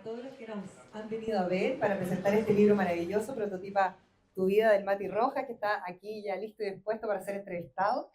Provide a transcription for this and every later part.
a todos los que nos han venido a ver para presentar este libro maravilloso, Prototipa tu vida, del Mati Rojas, que está aquí ya listo y dispuesto para ser entrevistado.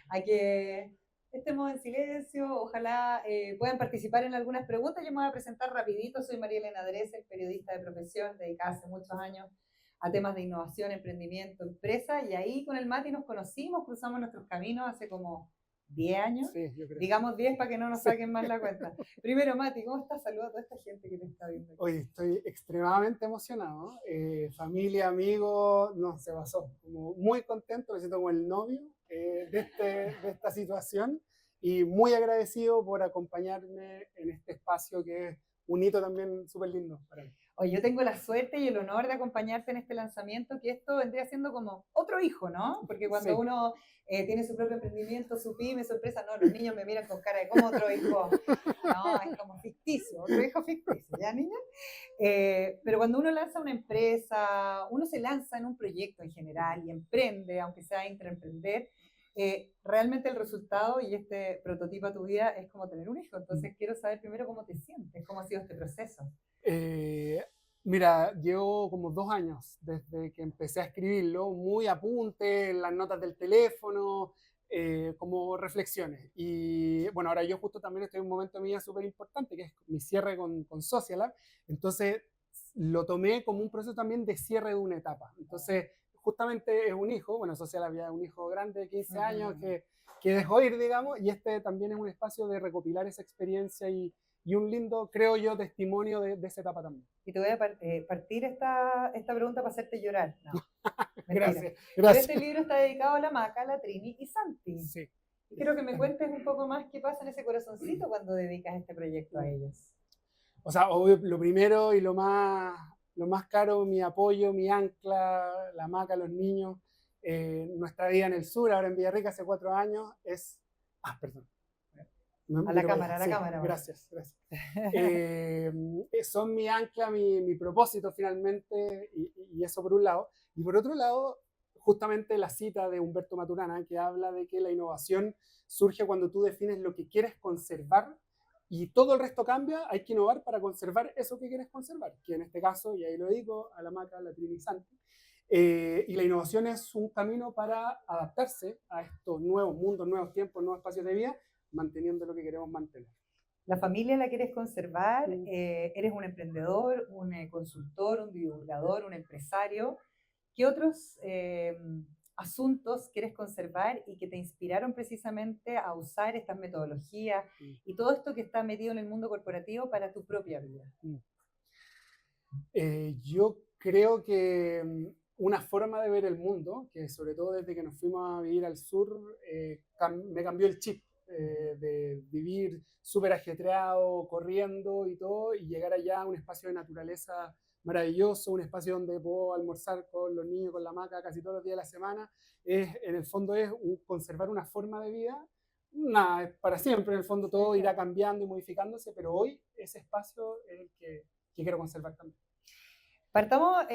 A que estemos en silencio, ojalá puedan participar en algunas preguntas. Yo me voy a presentar rapidito, soy María Elena Dresel, periodista de profesión, dedicada hace muchos años a temas de innovación, emprendimiento, empresa, y ahí con el Mati nos conocimos, cruzamos nuestros caminos hace como 10 años, sí, yo creo. Digamos 10 para que no nos Sí. saquen más la cuenta. Primero, Mati, ¿cómo estás? Saluda a toda esta gente que te está viendo aquí. Hoy estoy extremadamente emocionado. Familia, amigos, no, se pasó. Como muy contento, me siento como el novio de esta situación y muy agradecido por acompañarme en este espacio que es un hito también súper lindo para mí. Oye, yo tengo la suerte y el honor de acompañarte en este lanzamiento, que esto vendría siendo como otro hijo, ¿no? Porque cuando Sí. uno tiene su propio emprendimiento, su pyme, su empresa, no, los niños me miran con cara de ¿cómo otro hijo? No, es como ficticio, otro hijo ficticio, ¿ya, niña? Pero cuando uno lanza una empresa, uno se lanza en un proyecto en general y emprende, aunque sea intraemprender, realmente el resultado y este prototipo a tu vida es como tener un hijo. Entonces quiero saber primero cómo te sientes, cómo ha sido este proceso. Mira, llevo como 2 años desde que empecé a escribirlo, muy apunte, en las notas del teléfono, como reflexiones. Y bueno, ahora yo justo también estoy en un momento de mi vida súper importante, que es mi cierre con Socialab. Entonces lo tomé como un proceso también de cierre de una etapa. Entonces, justamente es un hijo, bueno, Socialab ya es un hijo grande de 15 años que dejó ir, digamos, y este también es un espacio de recopilar esa experiencia y un lindo, creo yo, testimonio de esa etapa también. Y te voy a partir esta pregunta para hacerte llorar. No, gracias, gracias. gracias. Pero este libro está dedicado a la Maca, la Trini y Santi. Sí. Y quiero que me cuentes un poco más qué pasa en ese corazoncito cuando dedicas este proyecto a ellos. O sea, obvio, lo primero y lo más caro, mi apoyo, mi ancla, la Maca, los niños, nuestra vida en el sur, ahora en Villarrica hace 4 años, es... Perdón. A la cámara, a la cámara. Gracias, gracias. Son mi ancla, mi propósito finalmente, y eso por un lado. Y por otro lado, justamente la cita de Humberto Maturana, que habla de que la innovación surge cuando tú defines lo que quieres conservar y todo el resto cambia, hay que innovar para conservar eso que quieres conservar, que en este caso, y ahí lo digo, a la Maca, la Trini y Santi. Y la innovación es un camino para adaptarse a estos nuevos mundos, nuevos tiempos, nuevos espacios de vida, manteniendo lo que queremos mantener. La familia la quieres conservar, eres un emprendedor, un consultor, un divulgador, un empresario. ¿Qué otros asuntos quieres conservar y que te inspiraron precisamente a usar estas metodologías y todo esto que está metido en el mundo corporativo para tu propia vida? Yo creo que una forma de ver el mundo, que sobre todo desde que nos fuimos a vivir al sur, me cambió el chip. De vivir súper ajetreado, corriendo y todo, y llegar allá a un espacio de naturaleza maravilloso, un espacio donde puedo almorzar con los niños, con la Maca, casi todos los días de la semana. En el fondo es conservar una forma de vida, nada, es para siempre, en el fondo todo irá cambiando y modificándose, pero hoy ese espacio es el que quiero conservar también. Partamos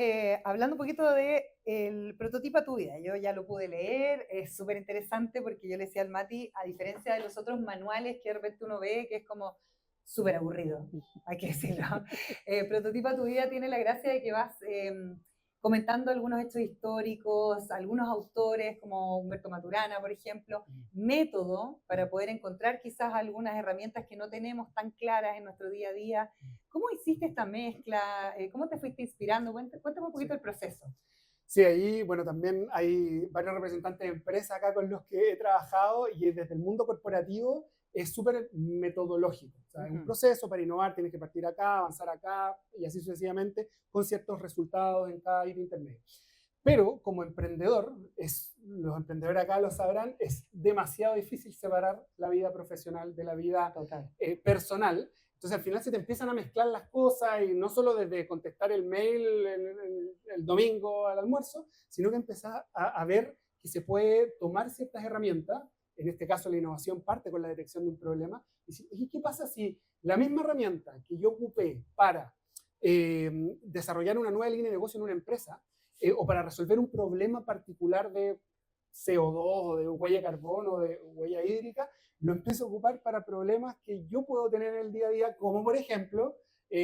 hablando un poquito del prototipo a tu vida. Yo ya lo pude leer, es súper interesante porque yo le decía al Mati, a diferencia de los otros manuales que de repente uno ve, que es como súper aburrido, hay que decirlo. Prototipo a tu vida tiene la gracia de que vas comentando algunos hechos históricos, algunos autores como Humberto Maturana, por ejemplo, método para poder encontrar quizás algunas herramientas que no tenemos tan claras en nuestro día a día. ¿Cómo hiciste esta mezcla? ¿Cómo te fuiste inspirando? Cuéntame un poquito el proceso. Sí, ahí, bueno, también hay varios representantes de empresas acá con los que he trabajado y desde el mundo corporativo es súper metodológico. O sea, es un proceso para innovar, tienes que partir acá, avanzar acá y así sucesivamente con ciertos resultados en cada hito intermedio. Pero como emprendedor, los emprendedores acá lo sabrán, es demasiado difícil separar la vida profesional de la vida personal. Entonces al final se te empiezan a mezclar las cosas y no solo desde contestar el mail el domingo al almuerzo, sino que empezás a ver que se puede tomar ciertas herramientas, en este caso la innovación parte con la detección de un problema, y ¿qué pasa si la misma herramienta que yo ocupé para desarrollar una nueva línea de negocio en una empresa o para resolver un problema particular de CO2 o de huella de carbono o de huella hídrica, lo empiezo a ocupar para problemas que yo puedo tener en el día a día, como por ejemplo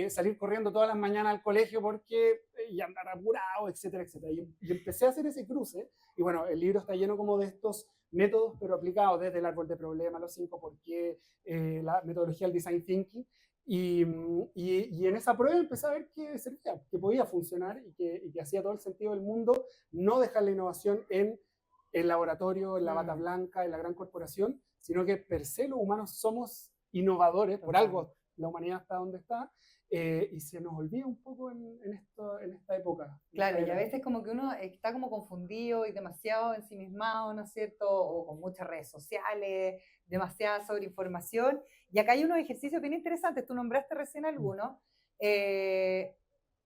salir corriendo todas las mañanas al colegio porque y andar apurado, etcétera, etcétera. Y empecé a hacer ese cruce, y bueno, el libro está lleno como de estos métodos, pero aplicados desde el árbol de problemas, los 5 por qué, la metodología del design thinking, y en esa prueba empecé a ver que servía, que podía funcionar y que hacía todo el sentido del mundo no dejar la innovación en el laboratorio, en la bata blanca, en la gran corporación, sino que per se los humanos somos innovadores, por algo la humanidad está donde está, y se nos olvida un poco en esta época. Claro, y a veces como que uno está como confundido y demasiado ensimismado, ¿no es cierto? O con muchas redes sociales, demasiada sobreinformación. Y acá hay unos ejercicios bien interesantes, tú nombraste recién algunos.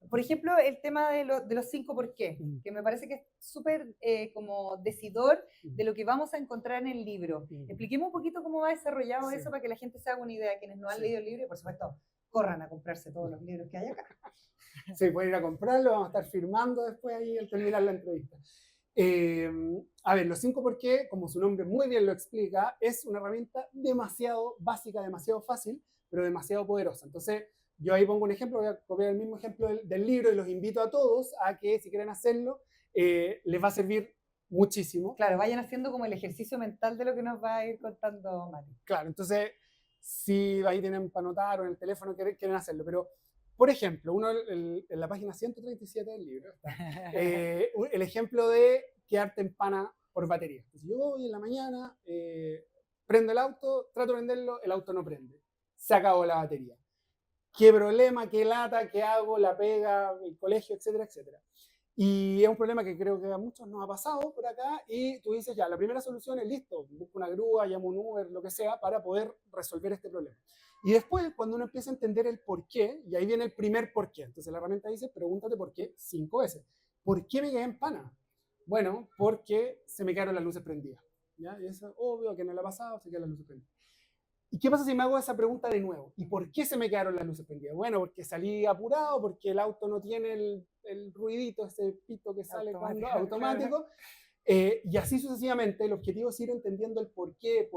Por ejemplo, el tema de los 5 por qué, que me parece que es súper como decidor de lo que vamos a encontrar en el libro. Expliquemos un poquito cómo va desarrollado eso para que la gente se haga una idea, quienes no han leído el libro, y por supuesto, corran a comprarse todos los libros que hay acá. Sí, pueden ir a comprarlo, vamos a estar firmando después ahí al terminar la entrevista. A ver, los 5 por qué, como su nombre muy bien lo explica, es una herramienta demasiado básica, demasiado fácil, pero demasiado poderosa. Entonces, yo ahí pongo un ejemplo, voy a copiar el mismo ejemplo del libro y los invito a todos a que si quieren hacerlo, les va a servir muchísimo. Claro, vayan haciendo como el ejercicio mental de lo que nos va a ir contando Mati. Claro, entonces, si ahí tienen para anotar o en el teléfono quieren hacerlo, pero por ejemplo, en la página 137 del libro está el ejemplo de quedarte en pana por batería. Entonces, yo voy en la mañana, prendo el auto, trato de prenderlo, el auto no prende. Se acabó la batería. ¿Qué problema, qué lata, qué hago, la pega, el colegio, etcétera, etcétera? Y es un problema que creo que a muchos nos ha pasado por acá, y tú dices, ya, la primera solución es listo, busco una grúa, llamo un Uber, lo que sea, para poder resolver este problema. Y después, cuando uno empieza a entender el por qué, y ahí viene el primer por qué, entonces la herramienta dice, pregúntate por qué 5 veces. ¿Por qué me quedé en pana? Bueno, porque se me quedaron las luces prendidas. ¿Ya? Y eso es obvio que no le ha pasado, se quedan las luces prendidas. ¿Y qué pasa si me hago esa pregunta de nuevo? ¿Y por qué se me quedaron las luces prendidas? Bueno, porque salí apurado, porque el auto no tiene el ruidito, ese pito que sale automático. Y así sucesivamente. El objetivo es ir entendiendo el por qué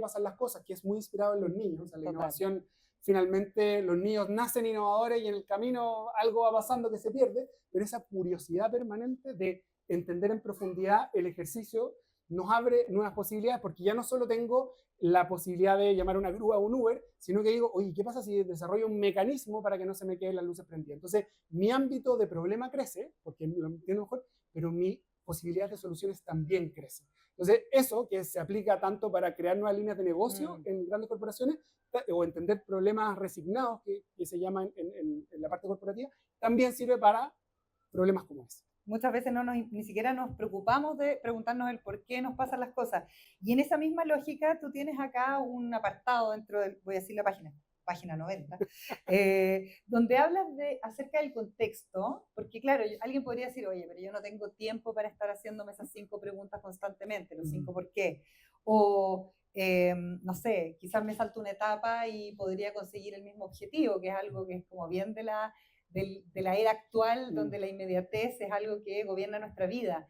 pasan las cosas, que es muy inspirado en los niños. O sea, la innovación, finalmente, los niños nacen innovadores y en el camino algo va pasando que se pierde, pero esa curiosidad permanente de entender en profundidad el ejercicio nos abre nuevas posibilidades, porque ya no solo tengo la posibilidad de llamar a una grúa o un Uber, sino que digo, oye, ¿qué pasa si desarrollo un mecanismo para que no se me queden las luces prendidas? Entonces, mi ámbito de problema crece, porque lo entiendo mejor, pero mi posibilidad de soluciones también crece. Entonces, eso que se aplica tanto para crear nuevas líneas de negocio en grandes corporaciones, o entender problemas resignados, que se llaman en la parte corporativa, también sirve para problemas como ese. Muchas veces ni siquiera nos preocupamos de preguntarnos el por qué nos pasan las cosas. Y en esa misma lógica, tú tienes acá un apartado dentro del, voy a decir la página 90, donde hablas acerca del contexto, porque claro, alguien podría decir, oye, pero yo no tengo tiempo para estar haciéndome esas 5 preguntas constantemente, los 5 por qué. O, no sé, quizás me salto una etapa y podría conseguir el mismo objetivo, que es algo que es como bien de la era actual, donde la inmediatez es algo que gobierna nuestra vida.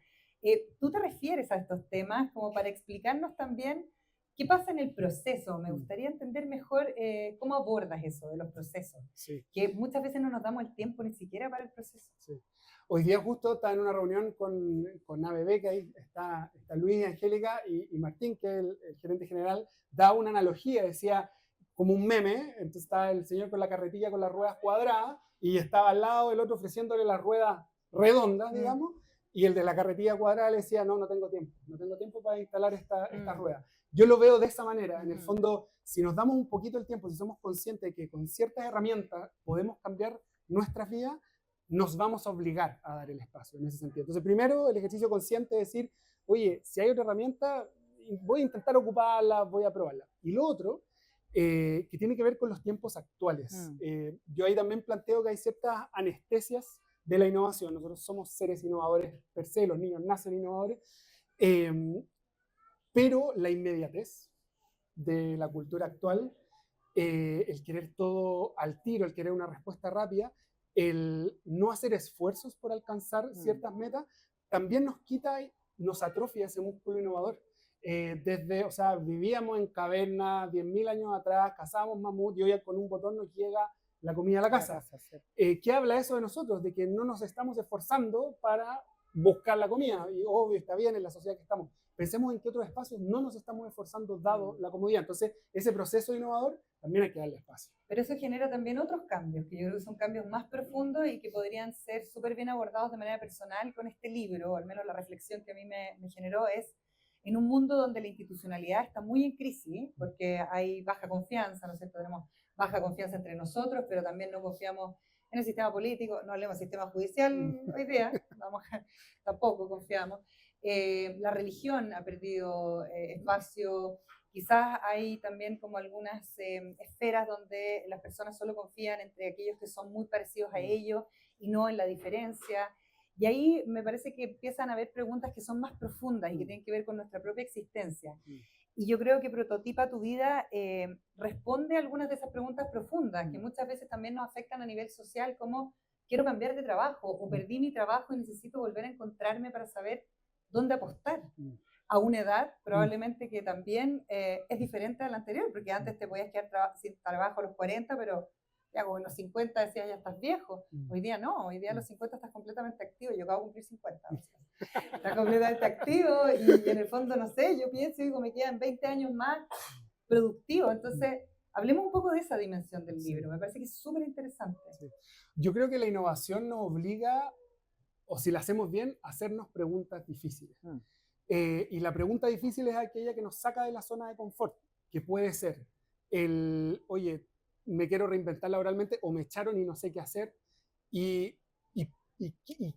¿Tú te refieres a estos temas como para explicarnos también qué pasa en el proceso? Me gustaría entender mejor cómo abordas eso de los procesos, que muchas veces no nos damos el tiempo ni siquiera para el proceso. Hoy día justo estaba en una reunión con ABB, que ahí está Luis y Angélica, y Martín, que es el gerente general, da una analogía, decía, como un meme, entonces está el señor con la carretilla con las ruedas cuadradas, y estaba al lado el otro ofreciéndole las ruedas redondas, digamos, y el de la carretilla cuadrada le decía, no tengo tiempo para instalar esta rueda. Yo lo veo de esa manera, en el fondo, si nos damos un poquito el tiempo, si somos conscientes de que con ciertas herramientas podemos cambiar nuestras vidas, nos vamos a obligar a dar el espacio en ese sentido. Entonces, primero, el ejercicio consciente es decir, oye, si hay otra herramienta, voy a intentar ocuparla, voy a probarla. Y lo otro, que tiene que ver con los tiempos actuales. Yo ahí también planteo que hay ciertas anestesias de la innovación. Nosotros somos seres innovadores per se, los niños nacen innovadores, pero la inmediatez de la cultura actual, el querer todo al tiro, el querer una respuesta rápida, el no hacer esfuerzos por alcanzar ciertas metas, también nos quita, nos atrofia ese músculo innovador. O sea, vivíamos en cavernas 10.000 años atrás, cazábamos mamut, y hoy con un botón nos llega la comida a la casa. Sí. ¿Qué habla eso de nosotros? De que no nos estamos esforzando para buscar la comida. Y obvio, está bien en la sociedad que estamos. Pensemos en qué otros espacios no nos estamos esforzando dado la comodidad. Entonces, ese proceso innovador también hay que darle espacio. Pero eso genera también otros cambios, que yo creo que son cambios más profundos y que podrían ser súper bien abordados de manera personal con este libro, o al menos la reflexión que a mí me generó es, en un mundo donde la institucionalidad está muy en crisis, porque hay baja confianza, ¿no es cierto? Tenemos baja confianza entre nosotros, pero también no confiamos en el sistema político, no hablemos del sistema judicial hoy día, tampoco confiamos. La religión ha perdido espacio, quizás hay también como algunas esferas donde las personas solo confían entre aquellos que son muy parecidos a ellos y no en la diferencia. Y ahí me parece que empiezan a haber preguntas que son más profundas y que tienen que ver con nuestra propia existencia. Y yo creo que Prototipa tu vida responde a algunas de esas preguntas profundas, que muchas veces también nos afectan a nivel social, como quiero cambiar de trabajo o perdí mi trabajo y necesito volver a encontrarme para saber dónde apostar. A una edad probablemente que también es diferente a la anterior, porque antes te podías quedar sin trabajo a los 40, pero ya como en los 50 decías ya estás viejo. Hoy día no, hoy día a los 50 estás completamente activo. Yo acabo de cumplir 50. O sea, estás completamente activo y en el fondo, no sé, yo pienso y digo, me quedan 20 años más productivo. Entonces, hablemos un poco de esa dimensión del libro. Me parece que es súper interesante. Sí. Yo creo que la innovación nos obliga, o si la hacemos bien, a hacernos preguntas difíciles. Y la pregunta difícil es aquella que nos saca de la zona de confort, que puede ser oye, me quiero reinventar laboralmente o me echaron y no sé qué hacer. ¿Y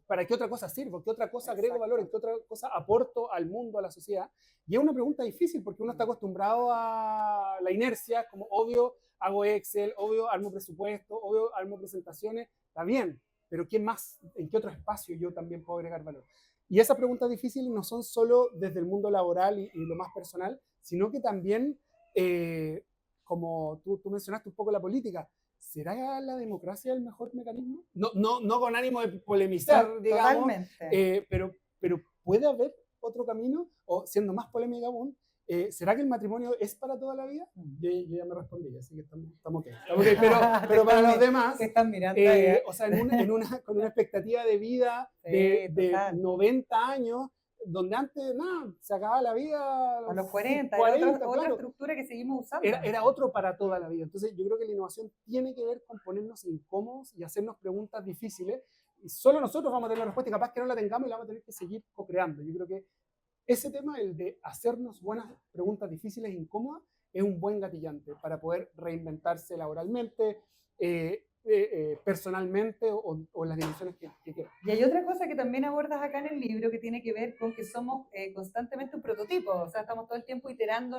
para qué otra cosa sirvo? ¿Qué otra cosa agrego valor? ¿En qué otra cosa aporto al mundo, a la sociedad? Y es una pregunta difícil porque uno está acostumbrado a la inercia, como obvio hago Excel, obvio armo presupuesto, obvio armo presentaciones, está bien, pero ¿qué más? ¿En qué otro espacio yo también puedo agregar valor? Y esas preguntas difíciles no son solo desde el mundo laboral y lo más personal, sino que también, como tú mencionaste un poco la política, ¿será la democracia el mejor mecanismo? No con ánimo de polemizar, digamos, pero ¿puede haber otro camino? O siendo más polémica aún, ¿será que el matrimonio es para toda la vida? Yo ya me respondí, así que estamos okay. Pero para los demás, están mirando o sea, con una expectativa de vida de 90 años, donde antes, nada, se acababa la vida a los 40 era otra estructura que seguimos usando. Era otro para toda la vida. Entonces, yo creo que la innovación tiene que ver con ponernos incómodos y hacernos preguntas difíciles. Y solo nosotros vamos a tener la respuesta y capaz que no la tengamos y la vamos a tener que seguir co-creando. Yo creo que ese tema, el de hacernos buenas preguntas difíciles e incómodas, es un buen gatillante para poder reinventarse laboralmente, personalmente o las dimensiones que quieran. Y hay otra cosa que también abordas acá en el libro que tiene que ver con que somos constantemente un prototipo, o sea, estamos todo el tiempo iterando